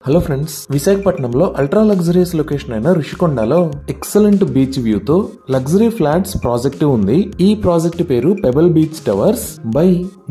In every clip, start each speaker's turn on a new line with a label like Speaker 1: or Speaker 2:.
Speaker 1: Hello friends, విశాఖపట్నంలో ultra luxurious location అయిన రిషికొండలో ఎక్సలెంట్ బీచ్ వ్యూ తో లగ్జరీ ఫ్లాట్స్ ప్రాజెక్ట్ ఉంది. ఈ ప్రాజెక్ట్ పేరు Pebble Beach Towers by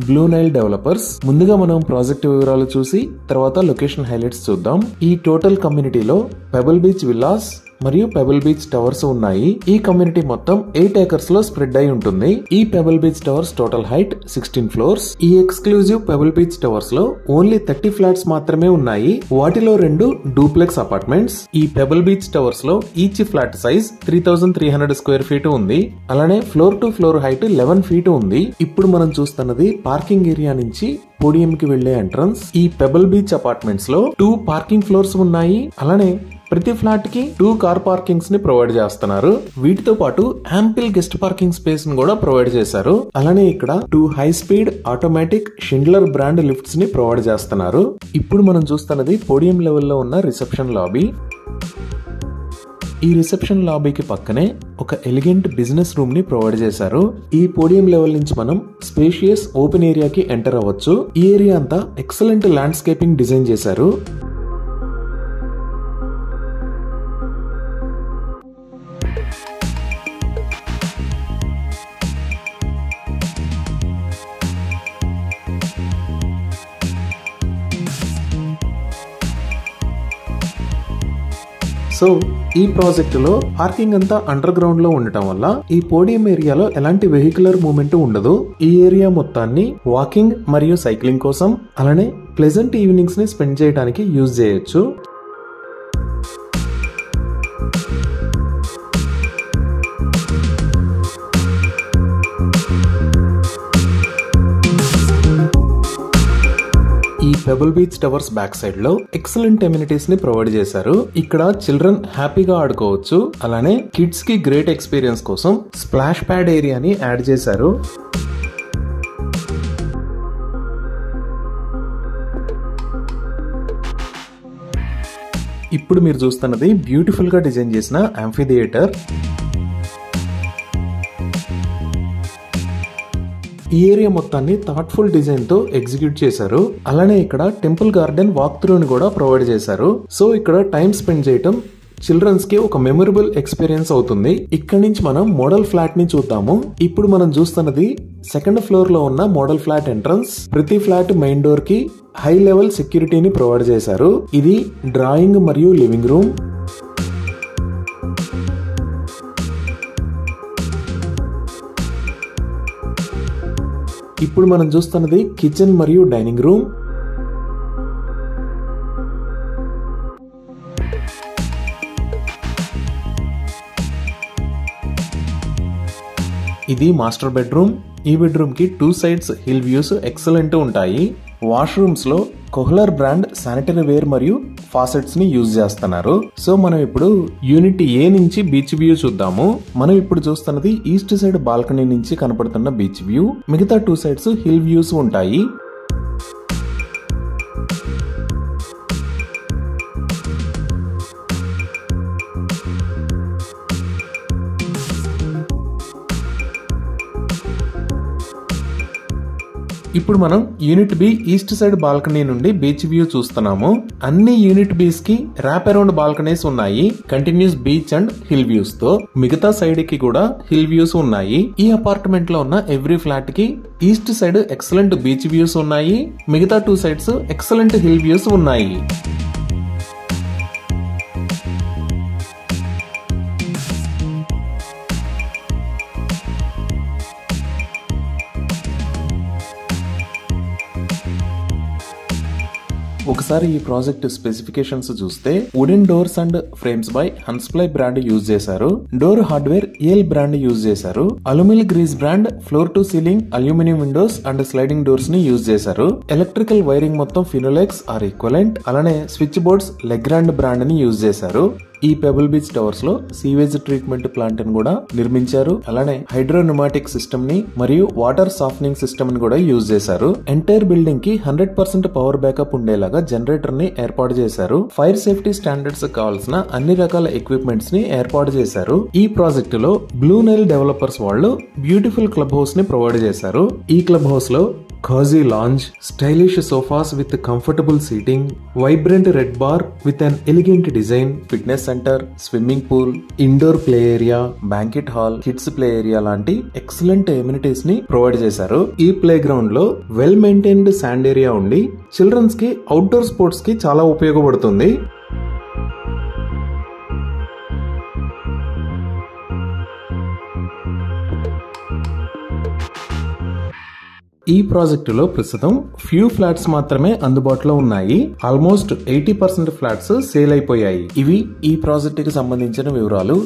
Speaker 1: Blue Nile Developers. ముందుగా మనం ప్రాజెక్ట్ వివరాలు చూసి తర్వాత లొకేషన్ హైలైట్స్ చూద్దాం. ఈ టోటల్ కమ్యూనిటీలో పెబల్ బీచ్ విల్లాస్ మరియు పెబల్ బీచ్ టవర్స్ ఉన్నాయి. ఈ కమ్యూనిటీ మొత్తం 8 acres లో స్ప్రెడ్ అయి ఉంటుంది. ఈ Pebble Beach towers total height 16 floors. ఈ ఎక్స్క్లూజివ్ పెబల్ బీచ్ టవర్స్ లో ఓన్లీ 30 ఫ్లాట్స్ మాత్రమే ఉన్నాయి. వాటిలో 2 డూప్లెక్స్ అపార్ట్మెంట్స్. ఈ పెబల్ బీచ్ టవర్స్ లో each flat size 3300 square feet ఉంది. అలానే floor to floor height 11 feet ఉంది. ఇప్పుడు మనం చూస్తున్నది పార్కింగ్ ఏరియా నుంచి పోడియం కి వెళ్లే ఎంట్రన్స్. ఈ పెబల్ బీచ్ అపార్ట్మెంట్స్ లో 2 పార్కింగ్ ఫ్లోర్స్ ఉన్నాయి. అలానే ప్రతి ఫ్లాట్ కి 2 కార్ పార్కింగ్స్ ని ప్రొవైడ్ చేస్తున్నారు. వీటితో పాటు యాంపిల్ గెస్ట్ పార్కింగ్ స్పేస్ ని కూడా ప్రొవైడ్ చేశారు. అలానే ఇక్కడ 2 high speed automatic Schindler brand lifts ని ప్రొవైడ్ చేస్తున్నారు. ఇప్పుడు మనం చూస్తున్నది పోడియం లెవెల్లో ఉన్న రిసెప్షన్ లాబీ. ఈ రిసెప్షన్ లాబీకి పక్కనే ఒక ఎలిగెంట్ బిజినెస్ రూమ్ ని ప్రొవైడ్ చేశారు. ఈ పోడియం లెవెల్ నుంచి మనం స్పేషియస్ ఓపెన్ ఏరియాకి ఎంటర్ అవ్వచ్చు. ఈ ఏరియా అంతా ఎక్సలెంట్ ల్యాండ్స్కేపింగ్ డిజైన్ చేశారు. సో ఈ ప్రాజెక్ట్ లో పార్కింగ్ అంతా అండర్ గ్రౌండ్ లో ఉండటం వల్ల ఈ పోడియం ఏరియాలో ఎలాంటి వెహికులర్ మూవ్మెంట్ ఉండదు. ఈ ఏరియా మొత్తాన్ని వాకింగ్ మరియు సైక్లింగ్ కోసం అలానే ప్లెజెంట్ ఈవినింగ్స్ ని స్పెండ్ చేయడానికి యూజ్ చేయొచ్చు. ఈ Pebble Beach towers back side లో ఎక్సలెంట్ ఎమ్యూనిటీస్ ని ప్రొవైడ్ చేశారు. ఇక్కడ చిల్డ్రన్ హ్యాపీగా ఆడుకోవచ్చు. అలానే కిడ్స్ కి గ్రేట్ ఎక్స్పీరియన్స్ కోసం స్ప్లాష్ ప్యాడ్ ఏరియాని యాడ్ చేశారు. ఇప్పుడు మీరు చూస్తున్నది బ్యూటిఫుల్ గా డిజైన్ చేసిన యాంఫీ థియేటర్. ఈ ఏరియా మొత్తాన్ని థాట్ఫుల్ డిజైన్ తో ఎగ్జిక్యూట్ చేశారు. అలానే ఇక్కడ టెంపుల్ గార్డెన్ వాక్ త్రూ ని కూడా ప్రొవైడ్ చేశారు. సో ఇక్కడ టైం స్పెండ్ చేయటం చిల్డ్రన్స్ కి ఒక మెమొరబుల్ ఎక్స్పీరియన్స్ అవుతుంది. ఇక్కడ నుంచి మనం మోడల్ ఫ్లాట్ ని చూద్దాము. ఇప్పుడు మనం చూస్తున్నది 2nd floor లో ఉన్న మోడల్ ఫ్లాట్ ఎంట్రన్స్. ప్రతి ఫ్లాట్ మెయిన్ డోర్ కి హై లెవెల్ సెక్యూరిటీని ప్రొవైడ్ చేశారు. ఇది డ్రాయింగ్ మరియు లివింగ్ రూమ్. ఇప్పుడు మనం చూస్తున్నది కిచెన్ మరియు డైనింగ్ రూమ్. ఇది మాస్టర్ బెడ్రూమ్. ఈ బెడ్రూమ్ కి 2 sides హిల్ వ్యూస్ ఎక్సలెంట్ ఉంటాయి. వాష్రూమ్స్ లో కోహ్లర్ బ్రాండ్ శానిటరీ వేర్ మరియు ఫాసెట్స్ ని యూజ్ చేస్తున్నారు. సో మనం ఇప్పుడు యూనిట్ ఏ నుంచి బీచ్ వ్యూ చూద్దాము. మనం ఇప్పుడు చూస్తున్నది ఈస్ట్ సైడ్ బాల్కనీ నుంచి కనపడుతున్న బీచ్ వ్యూ. మిగతా 2 sides హిల్ వ్యూస్ ఉంటాయి. ఇప్పుడు మనం unit B east side balcony నుండి బీచ్ వ్యూ చూస్తున్నాము. అన్ని యూనిట్ బీస్ కి ర్యాప్ అరౌండ్ బాల్కనీస్ ఉన్నాయి, continuous beach and hill views తో. మిగతా సైడ్ కి కూడా హిల్ వ్యూస్ ఉన్నాయి. ఈ అపార్ట్మెంట్ లో ఉన్న ఎవ్రీ ఫ్లాట్ కి east side excellent beach views ఉన్నాయి. మిగతా 2 sides ఎక్సలెంట్ హిల్ వ్యూస్ ఉన్నాయి. ఒకసారి ఈ ప్రాజెక్ట్ స్పెసిఫికేషన్స్ చూస్తే wooden doors and frames by Hansply brand use చేశారు. Door hardware AL brand use చేశారు. అల్యూమినియం గ్రీస్ brand floor to ceiling aluminium windows and sliding doors ని యూజ్ చేశారు. ఎలక్ట్రికల్ వైరింగ్ మొత్తం ఫినోలెక్స్ ఆర్ ఈక్వలెంట్. అలానే స్విచ్ బోర్డ్స్ లెగ్రాండ్ బ్రాండ్ ని use చేశారు. ఈ పెబల్ బీచ్ టవర్స్ లో సీవేజ్ ట్రీట్మెంట్ ప్లాంట్ ని కూడా నిర్మించారు. అలానే హైడ్రోన్యూమాటిక్ సిస్టమ్ ని మరియు వాటర్ సాఫ్టనింగ్ సిస్టమ్ ని కూడా యూజ్ చేశారు. ఎంటైర్ బిల్డింగ్ కి 100% పవర్ బ్యాకప్ ఉండేలాగా జనరేటర్ ని ఏర్పాటు చేశారు. ఫైర్ సేఫ్టీ స్టాండర్డ్స్ కావాల్సిన అన్ని రకాల ఎక్విప్మెంట్స్ ని ఏర్పాటు చేశారు. ఈ ప్రాజెక్ట్ లో బ్లూ నైల్ డెవలపర్స్ వాళ్ళు బ్యూటిఫుల్ క్లబ్ హౌస్ ని ప్రొవైడ్ చేశారు. ఈ క్లబ్ హౌస్ లో cozy lounge, stylish sofas with comfortable seating, vibrant red bar with an elegant design, fitness center, swimming pool, indoor play area, banquet hall, kids play area లాంటి excellent amenities ని provide చేశారు. ఈ play ground లో well maintained sand area ఉండి children's కి outdoor sports కి చాలా ఉపయోగపడుతుంది. ఈ ప్రాజెక్టులో ప్రస్తుతం ఫ్యూ ఫ్లాట్స్ మాత్రమే అందుబాటులో ఉన్నాయి. ఆల్మోస్ట్ 80% ఫ్లాట్స్ సేల్ అయిపోయాయి. ఇవి ఈ ప్రాజెక్టుకి సంబంధించిన వివరాలు.